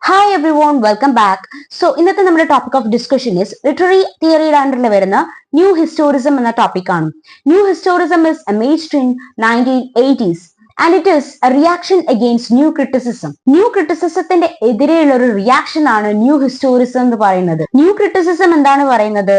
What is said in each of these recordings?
Hi everyone, welcome back. So, the topic of discussion is literary theory under New Historicism and the topic on. New Historicism is emerged in 1980s and it is a reaction against New Criticism. New Criticism എതിരെയുള്ള ഒരു reaction ആണ് New Historicism എന്ന് പറയുന്നത്. New Criticism എന്താണ് പറയുന്നത്?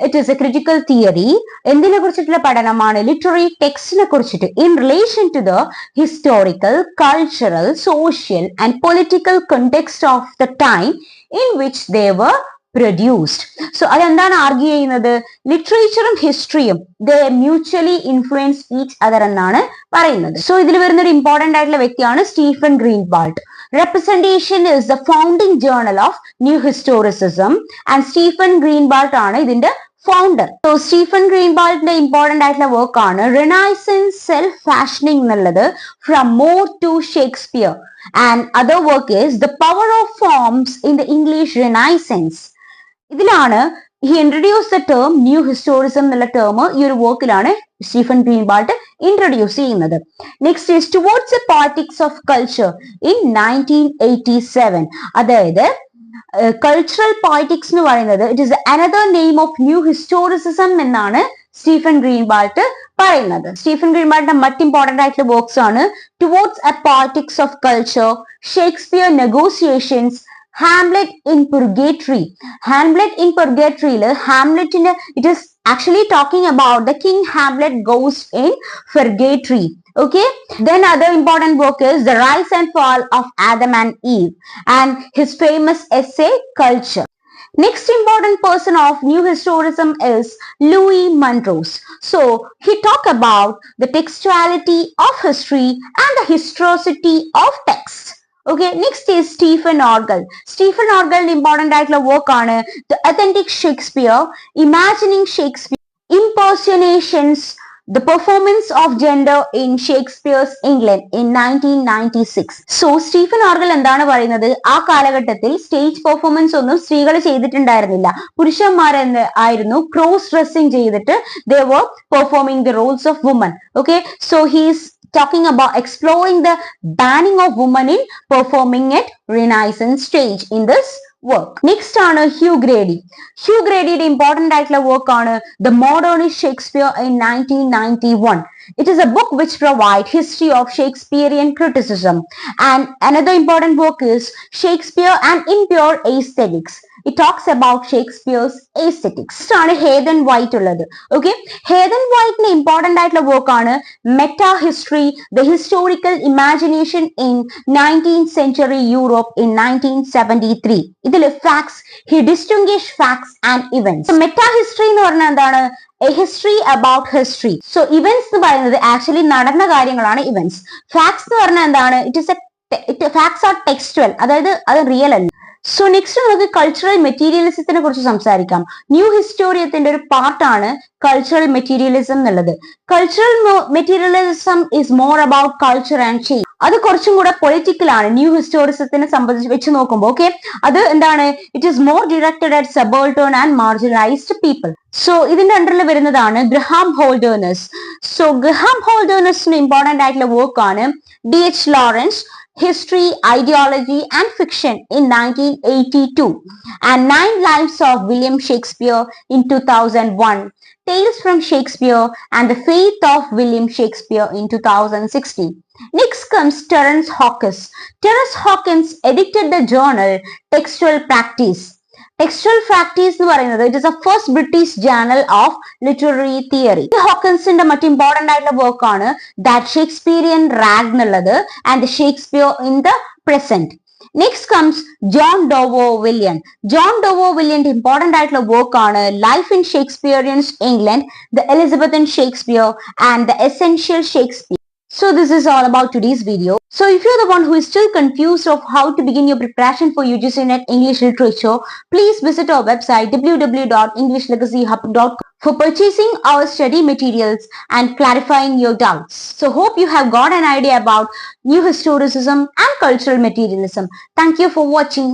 It is a critical theory. എന്തിനെ കുറിച്ചിട്ടുള്ള പഠനമാണ്? Literary textനെ കുറിച്ചിട്ട് in relation to the historical, cultural, social and political context of the time in which they were produced. So അതെന്താണ് ആർഗ്യൂ ചെയ്യുന്നത്? ലിറ്ററേച്ചറും ഹിസ്റ്ററിയും they mutually influence each other എന്നാണ് പറയുന്നത്. So ഇതിൽ വരുന്ന ഒരു ഇമ്പോർട്ടന്റ് ആയിട്ടുള്ള വ്യക്തിയാണ് Stephen Greenwald. Representation is the founding journal of New Historicism and Stephen Greenwald ആണ് ഇതിന്റെ ഫൗണ്ടർ. സോ സ്റ്റീഫൻ ഗ്രീൻവാൾഡിന്റെ ഇമ്പോർട്ടന്റ് ആയിട്ടുള്ള വർക്ക് ആണ് റിനൈസൻസ് സെൽഫ് ഫാഷനിങ് എന്നുള്ളത് from more to Shakespeare and other work is the power of forms in the English Renaissance. ഇതിലാണ് he introduced the term new historicism എന്നുള്ള term ഈ ഒരു വർക്കിലാണ് Stephen Greenwald introduce ചെയ്യുന്നത്. Next is towards a politics of culture in 1987. അതായത് cultural politics എന്ന് പറയുന്നത് it is another name of new historicism എന്നാണ് സ്റ്റീഫൻ ഗ്രീൻവാൾഡ് പറയുന്നത്. സ്റ്റീഫൻ ഗ്രീൻവാൾഡിന്റെ മറ്റ് ഇമ്പോർട്ടന്റ് ആയിട്ടുള്ള വർക്ക്സ് ആണ് towards a politics of culture, Shakespeare negotiations, Hamlet in Purgatory. Hamlet in Purgatory, Hamlet in it is actually talking about the King Hamlet goes in Purgatory. Okay, then other important book is The Rise and Fall of Adam and Eve and his famous essay Culture. Next important person of New Historicism is Louis Montrose. So he talk about the textuality of history and the historicity of text. Okay, next is Stephen Orwell. Stephen Orwell important title work on The Authentic Shakespeare, Imagining Shakespeare, Impersonations, the performance of gender in Shakespeare's England in 1996. So Stephen ഓർഗൽ എന്താണ് പറയുന്നത്? ആ കാലഘട്ടത്തിൽ stage performance ഒന്നും സ്ത്രീകൾ ചെയ്തിട്ടുണ്ടായിരുന്നില്ല. പുരുഷന്മാരെന്ന് ആയിരുന്നു cross dressing ചെയ്തിട്ട് they were performing the roles of women. Okay, so he is talking about exploring the banning of women in performing at Renaissance stage in this work. Next ആണ് Hugh Grady. Hugh Grady's important title work on The Modernist Shakespeare in 1991. It is a book which provides history of Shakespearean criticism. And another important book is Shakespeare and Impure Aesthetics. It talks about Shakespeare's aesthetics. ആണ് ഹേദൻ white ഉള്ളത്. Okay, ഹേദൻ വൈറ്റിന്റെ important ആയിട്ടുള്ള work ആണ് meta history, the historical imagination in 19th century Europe in 1973. ഇതിൽ facts he distinguish facts and events. Meta history എന്ന് പറഞ്ഞാൽ എന്താണ്? A history about history. So events എന്ന് പറയുന്നത് ആക്ച്വലി നടന്ന കാര്യങ്ങളാണ് ഇവന്റ്സ്. ഫാക്ട്സ് എന്ന് പറഞ്ഞാൽ എന്താണ്? ഫാക്ട്സ് ആർ ടെക്സ്റ്റുവൽ, അതായത് അത് റിയൽ അല്ല. സോ നെക്സ്റ്റ് നമുക്ക് കൾച്ചറൽ മെറ്റീരിയലിസത്തിനെ കുറിച്ച് സംസാരിക്കാം. ന്യൂ ഹിസ്റ്റോറിയത്തിന്റെ ഒരു പാർട്ടാണ് കൾച്ചറൽ മെറ്റീരിയലിസം എന്നുള്ളത്. Cultural materialism is more about culture and change. അത് കുറച്ചും കൂടെ പൊളിറ്റിക്കൽ ആണ് ന്യൂ ഹിസ്റ്റോറിസത്തിനെ സംബന്ധിച്ച് വെച്ച് നോക്കുമ്പോൾ. ഓക്കെ, അത് എന്താണ്? It is more directed at subaltern and marginalised people. So ഇതിന്റെ അണ്ടറിൽ വരുന്നതാണ് ഗ്രഹാം ഹോൾഡേർനെസ്. സോ ഗ്രഹാം ഹോൾഡേർനെസിന് ഇമ്പോർട്ടന്റ് ആയിട്ടുള്ള വർക്ക് ആണ് D.H. Lawrence, History, Ideology and Fiction in 1982 and 9 Lives of William Shakespeare in 2001, Tales from Shakespeare and the Fate of William Shakespeare in 2016. Next comes Terence Hawkins. Terence Hawkins edited the journal Textual Practice. Textual Practice എന്ന് പറയുന്നത് it is the first British journal of literary theory. ഹോക്കൻസിന്റെ മറ്റ് important ആയിട്ടുള്ള work ആണ് That Shakespearean Rag എന്നുള്ളത് and the Shakespeare in the Present. Next comes John Dover William. John Dover William's important ആയിട്ടുള്ള work ആണ് Life in Shakespearean England, The Elizabethan Shakespeare and The Essential Shakespeare. So this is all about today's video. So if you're the one who is still confused of how to begin your preparation for UGC NET English Literature, please visit our website www.englishlegacyhub.com for purchasing our study materials and clarifying your doubts. So hope you have got an idea about New Historicism and Cultural Materialism. Thank you for watching.